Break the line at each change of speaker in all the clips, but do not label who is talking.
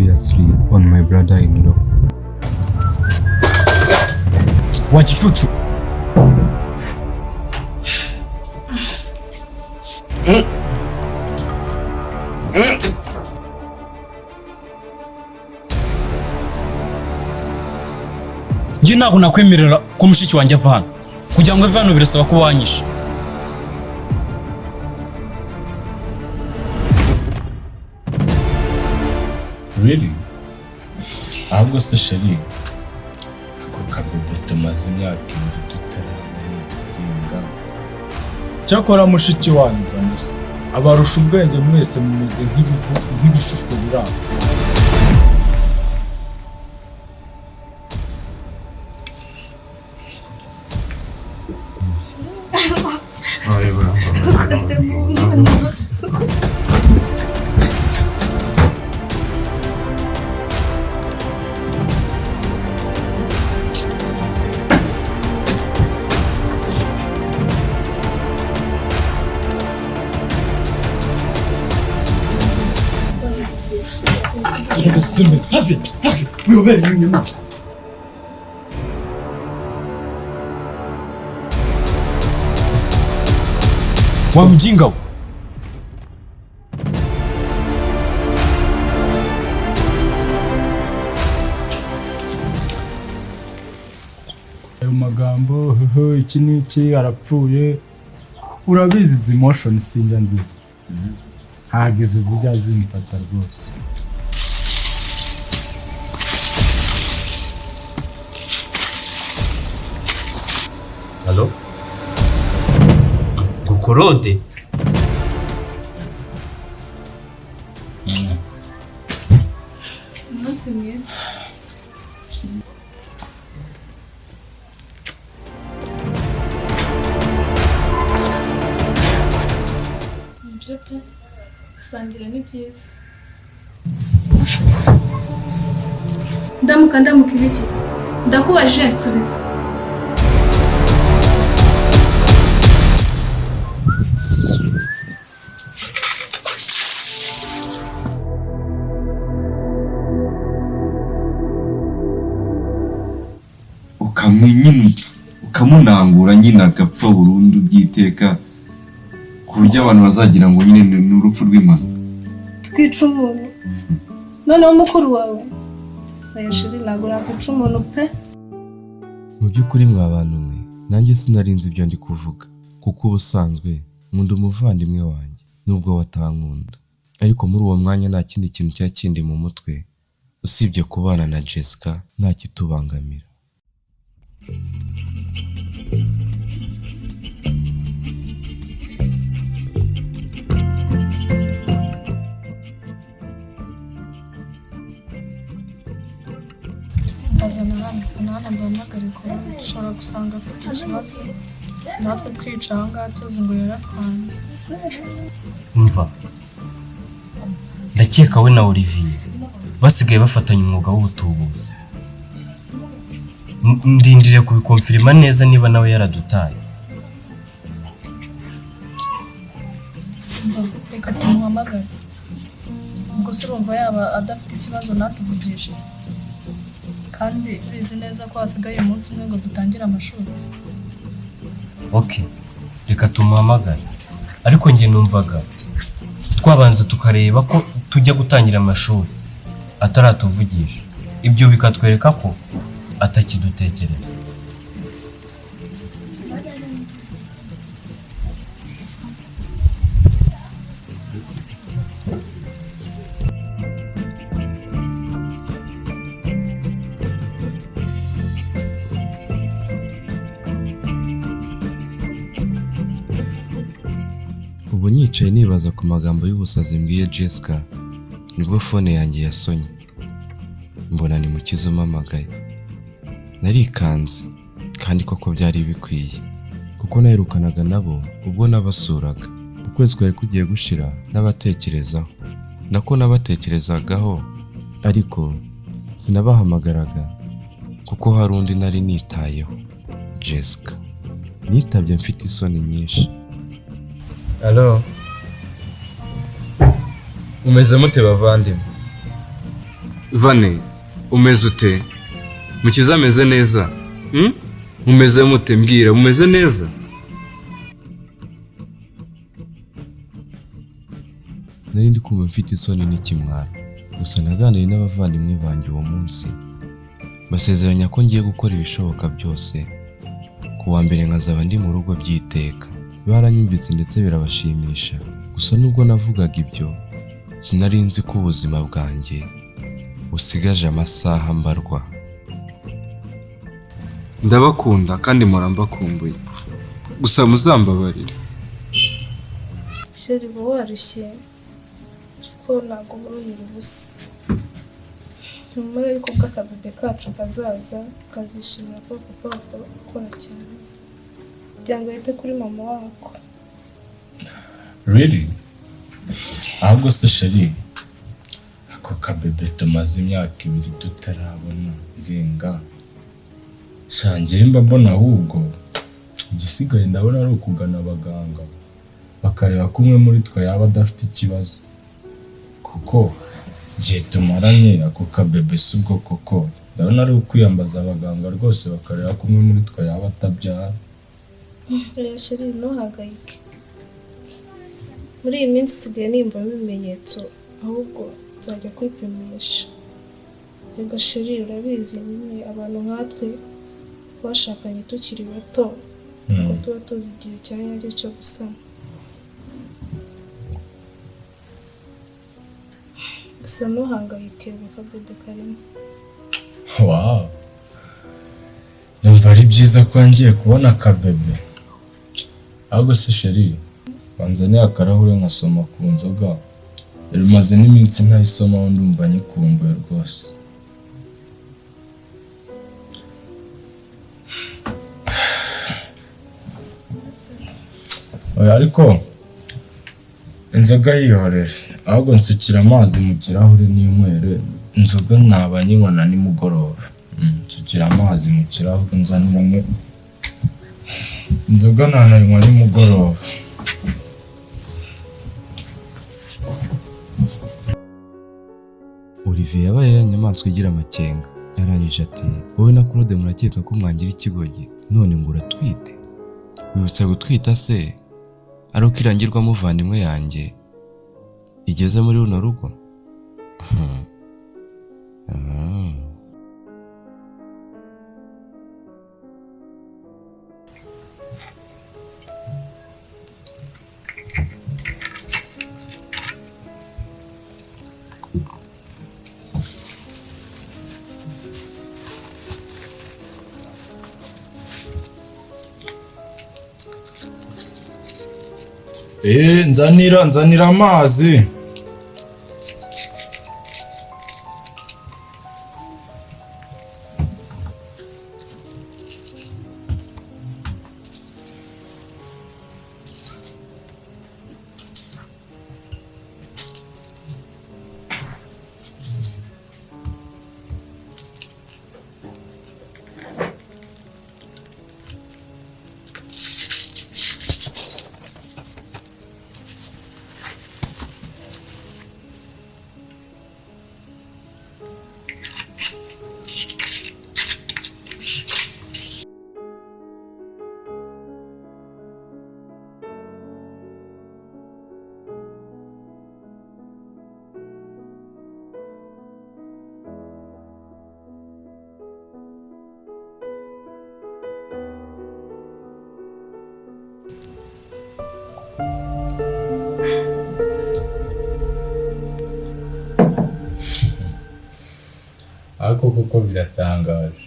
obviously on my brother-in-law. Wachichuchu. Njye ntabwo nakwemerera ko mushiki wanjye ava hano. Kugira ngo ave hano birasaba ko wanyishe.
Really? Ahubwo se sheri ako kabebe tumaze imyaka inzu tutaramenya.
Cyakora mushiki wanyu Vanessa abarusha ubwenge mwese mumeze nk'ibishushwe biranga. Hafi, wiyobere inyuma. Wa mjinga we. Ayo magambo iki niki arapfuye urabizi izi emotion sinjya nzi. Hagize zijya zimfata rwose.
Hello? Gukorode?
Umunsi mwiza. Nibyo pe, gusangira ni byiza. Ndamuka ibiki? Ndakubaje nsubiza.
ukamunangura nyine agapfa burundu byiteka ku buryo abantu bazagira ngo nyine ni urupfu rw'Imana.
Twica umuntu noneho mukuru wawe ayashiri ntabwo nakwica umuntu pe.
Mu by'ukuri mwabantu mwe nanjye sinarinzi ibyo ndi kuvuga kuko ubusanzwe nkunda umuvandimwe wanjye nubwo watankunda, ariko muri uwo mwanya nta kindi kintu cya kindi mu mutwe usibye kubana na Jessica nta kitubangamira.
Azana hano ndamagare ko dushobora gusanga afite ikibazo natwe twica aha ngaha tuzi ngo yaratwanze.
Umva, ndakeka we na Olivier basigaye bafatanya umwuga w'ubutubuzi. Ndindiriye kubikonfirima neza niba nawe yaradutaye.
Reka tumuhamagare. Ubwo se urumva yaba adafite ikibazo natuvugishe? Kandi bizi neza ko hasigaye umunsi umwe ngo dutangire amashuri.
Okay, reka tumuhamagare. Ariko njye numvaga twabanza tukareba ko tujya gutangira amashuri ataratuvugisha. Ibyo bikatwereka ko atakidutekereza.
Ubu nicaye nibaza ku magambo y'ubusazi mbwiye Jessica nibwo phone yanjye yasonye. Mbona ni Mukiza umpamagaye. Narikanze kandi koko byari bikwiye kuko naherukanaga nabo ubwo nabasuraga. Ukwezi kwari kugiye gushira n'abatekerezaho. Nako nabatekerezagaho ariko sinabahamagaraga kuko hari undi nari nitayeho, Jessica. Nitabye mfite isoni nyinshi.
Hello. Umeze mute bavandimwe?
Vane, umeze ute? Mukiza ameze neza? Umeze mute mbwira, umeze neza? Nari ndi kumva mfite isoni n'ikimwaro. Gusa naganiriye n'abavandimwe banjye uwo munsi. Basezeranya ko ngiye gukora ibishoboka byose. Ku wa mbere nkazaba ndi mu rugo by'iteka. Baranyumvise ndetse birabashimisha. Gusa nubwo navugaga ibyo, sinari nzi ko ubuzima bwanjye busigaje amasaha mbarwa. Ndabakunda kandi mpora mbakumbuye. Gusa muzambabarire.
Sheri uba warushye ko ntabwo uruhira ubusa. Nyuma ariko bw'akabebe kacu kazaza kazishimira ko papa akora cyane. Byanga yite kuri mama wako.
Really? Ahubwo se sheri, ako kabebe tumaze imyaka 2 tutarabona irenga. Shangiye mbona ahubwo igisigaye ndabona ari ukugana abaganga bakareba kumwe muri twe yaba adafite ikibazo, kuko gihe tumaranye ako kabebe subwo koko ndabona ari ukwiyambaza abaganga rwose bakareba kumwe muri twe yaba atabyara.
Sheri ntuhangayike. Muri iyi minsi sigaye nimba ibimenyetso, ahubwo nzajya kwipimisha. Rega sheri urabizi nyine abantu nkatwe bashakanye tukiri bato, kuko tuba tuzi igihe cyanyacyo cyo gusama. Gusa ntuhangayike akabebe karimo.
Wow, numva ari byiza ko ngiye kubona akabebe. Ahubwo se sheri, banzaniye akarahure nkasoma ku nzoga. Rimaze n'iminsi ntayisomaho ndumva nyikumbuye rwose. Oya ariko inzoga yihorere, ahubwo nsukira amazi mu kirahure n'inywere. Inzoga ntaba nyinywa na nimugoroba. Nsukira amazi mu kirahure nzaniramo. Inzoga ntanayinywa nimugoroba.
Olivier yabaye yanyamaswa igira amakenga. Yarangije ati, wowe na Claude murakeka ko mwangira ikigogi, none ngo uratwite? Wibutsa gutwita se ari uko irangirwa muvandimwe yanjye igeze muri runo rugo?
Nzanira amazi. Ariko kuko biratangaje.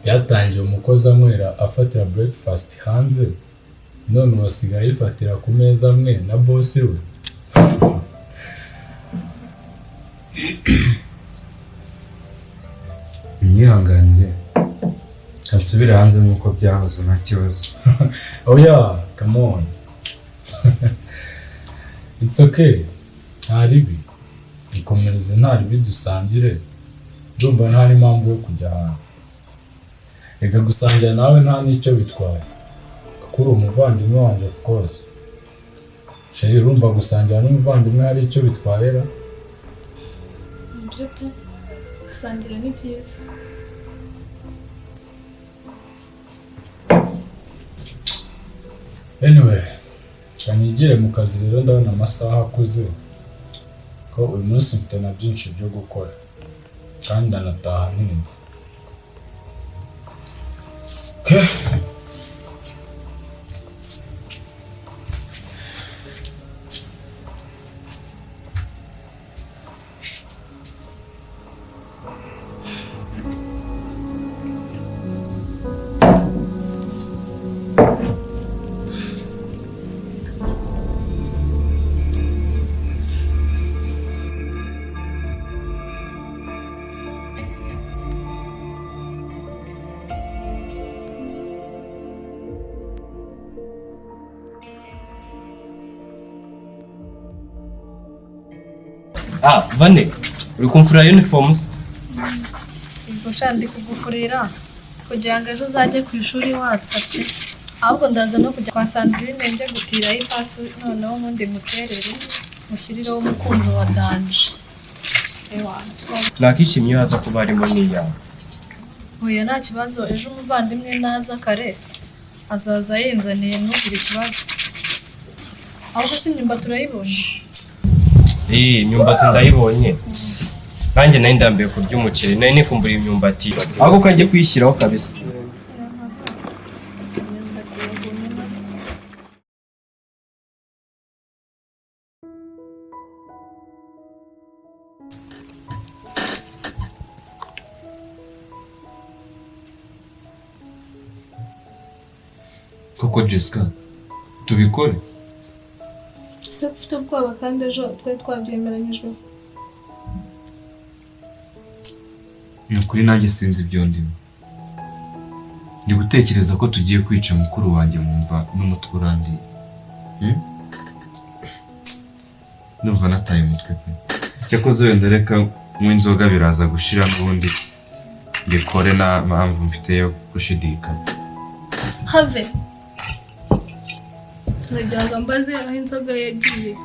Byatangiye umukozi anywera afatira breakfast hanze, none wasigaye yifatira ku meza amwe na boss we.
Nyihanganire, kansubira hanze nk'uko byahoze nta kibazo.
Oh yeah, come on. It's okay. Nta ribi. Ikomereze nta ribi dusangire. Ndumva nta impamvu yo kujya hanze. Reka gusangira nawe nta n'icyo bitwaye. Kuko uri umuvandimwe wanjye of course. Sheri urumva gusangira n'umuvandimwe hari icyo bitwarera?
nibyo pe gusangira ni byiza.
Anyway, nigire mu kazi rero ndabona amasaha akuze ko uyu munsi mfite na byinshi byo gukora kandi ndanataha ntinze. Okay.
Vane, uri kumfurira uniforms?
Ubwo shandi kugufurira kugira ngo ejo uzajye ku ishuri watsatse. Ahubwo ndaza no kujya kwa Sandrine njye gutira ipasi noneho ubundi muterere mushyirireho umukundo wa danje.
Nakishimye haza kuba arimo niyawe.
Oya nta kibazo, ejo umuvandimwe naza kare azaza yinzaniye ntugire ikibazo. Ahubwo si imyumba turayibonye.
Imyumbati ndayibonye. Nanjye nari ndambiye kurya umuceri, nari nikumbura imyumbati. Ahubwo kanjye kuyishyiraho kabisa.
Koko Jessica, tubikore?
Se ufite ubwoba kandi ejo twari twabyemeranyijwe.
Ni ukuri nanjye sinzi ibyo ndimo. Ndi gutekereza ko tugiye kwica mukuru wanjye mumva n'umutwe urandiye. Ndumva nataye umutwe pe. Cyakoze wenda reka mu inzoga biraza gushira n'ubundi mbikore na mpamvu mfite yo gushidikanya.
Have najyaga mbaze aho inzoga yagiye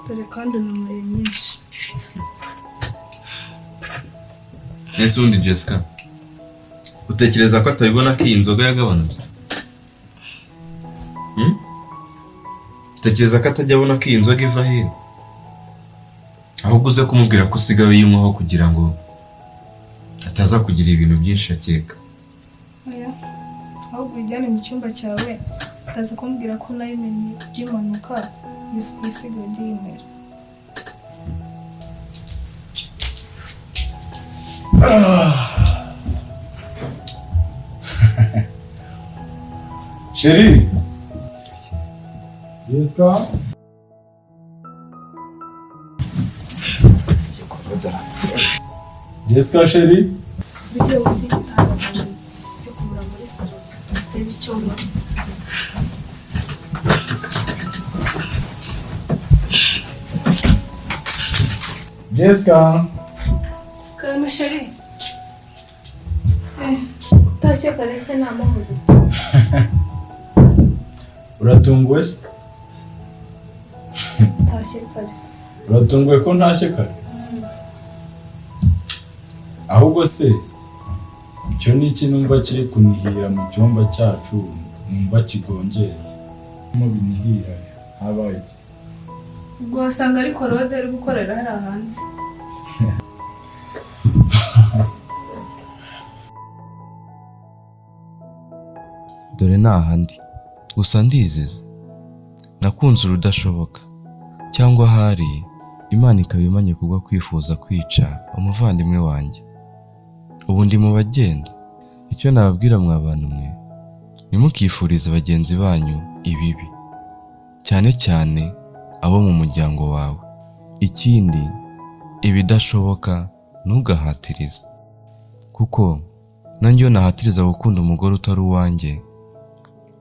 dore kandi unamaye nyinshi.
Ese undi Jessica, utekereza ko atabibona ko iyi nzoga yagabanutse? Utekereza ko atajya abona ko iyi nzoga iva hehe? Ahubwo uze kumubwira ko usigaye yinywaho kugira ngo ataza kugira ibintu byinshi akeka.
Oya, ahubwo ujyane mu cyumba cyawe utaza kumbwira ko nayimenye by'impanuka yisigaye ugiyimera.
Chérie. Jessica. Jessica chérie.
Bijye munsi y'igitanda cyo kumura muri salo. Reba icyumba.
Jessica.
Kalma chérie. Utashye kare se nta mahoro.
Uratunguwe se?
Utashye kare.
Uratunguwe ko ntashye kare? Ahubwo se icyo ni iki numva kiri kunihira mu cyumba cyacu, numva kigongeye mu binihira habaye.
Ubwo wasanga ari korode ari gukorera hariya hanze.
Dore nahandi gusa ndizize nakunze urudashoboka cyangwa hari Imana ikaba imanye kubwo kwifuza kwica umuvandimwe wanjye. Ubu ndi mu bagenda. Icyo nababwira mwa bantu mwe, ntimukifurize bagenzi banyu ibibi, cyane cyane abo mu muryango wawe. Ikindi, ibidashoboka ntugahatirize, kuko nanjye iyo nahatiriza gukunda umugore utari uwanjye,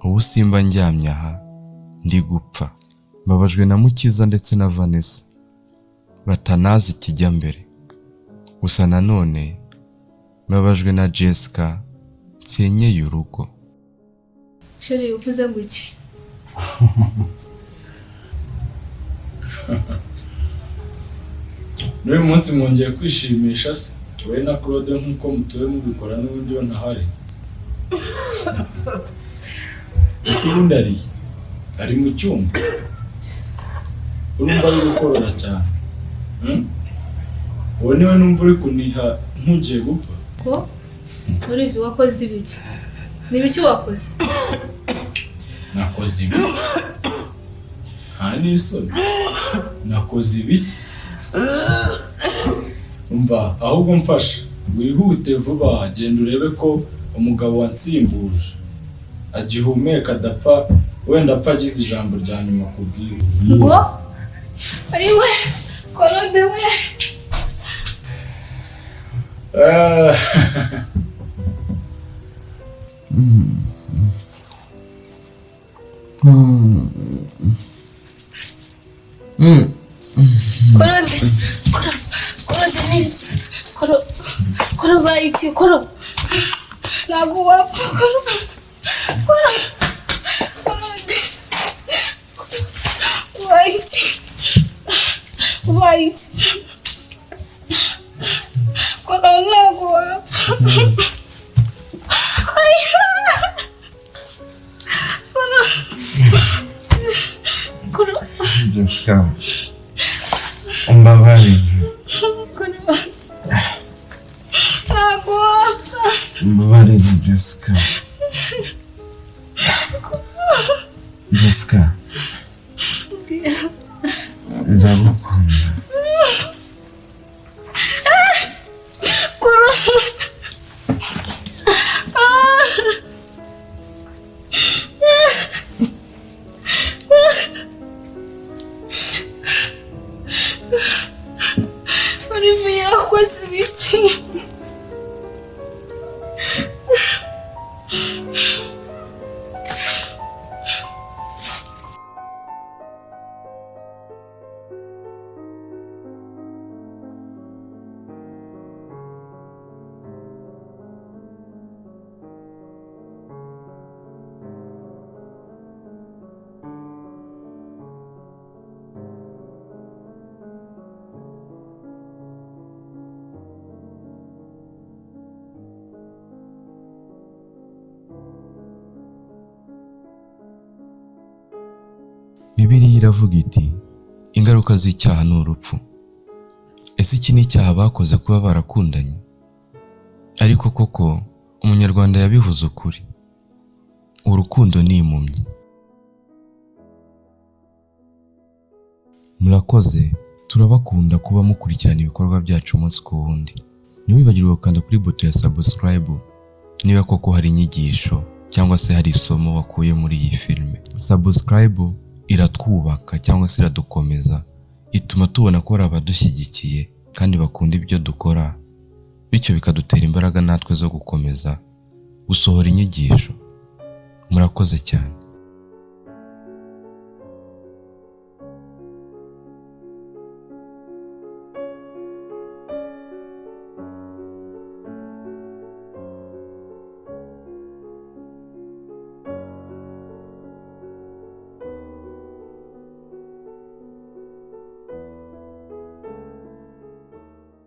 ubu simba njyamye aha ndi gupfa. Mbabajwe na Mukiza ndetse na Vanessa batanazi ikijya mbere. Gusa nanone mbabajwe na Jessica nsenyeye urugo.
Chérie uvuze ngo iki?
n'uyu munsi mwongeye kwishimisha se wowe na Claude nk'uko mutuye mubikora n'ubundi yo ntahari ese ubundi ari mu cyumba urumva ari gukorora cyane wowe niwe numva uri kuniha ntugiye gupfa
ko Olivier wakoze ibiki n'ibiki wakoze
nakoze ibiki nta n'isoni nakoze ibiki umva ahubwo mfasha wihute vuba genda urebe ko umugabo wansimbuje agihumeka adapfa wenda apfa agize ijambo rya nyuma kubwira
ngo ayiwe Claude we Claude n'iki Claude bayiki Claude ntabwo wapfa Claude bayiki Claude ntabwo wapfa
Jessica, umbabarire.
ntabwo wapfa
Umbabarire Jessica. Jessica, ndagukunda.
Olivier yakoze ibiki
Bibiliya iravuga iti ingaruka z'icyaha ni urupfu. Ese iki ni icyaha bakoze kuba barakundanye? Ariko koko umunyarwanda yabivuze ukuri, urukundo ni impumyi. Murakoze, turabakunda kuba mukurikirana ibikorwa byacu umunsi ku wundi. Ntiwibagirwe gukanda kuri buto ya subscribe niba koko hari inyigisho cyangwa se hari isomo wakuye muri iyi filime. Subscribe iratwubaka cyangwa se iradukomeza, ituma tubona ko ari abadushyigikiye kandi bakunda ibyo dukora, bityo bikadutera imbaraga natwe zo gukomeza gusohora inyigisho. Murakoze cyane.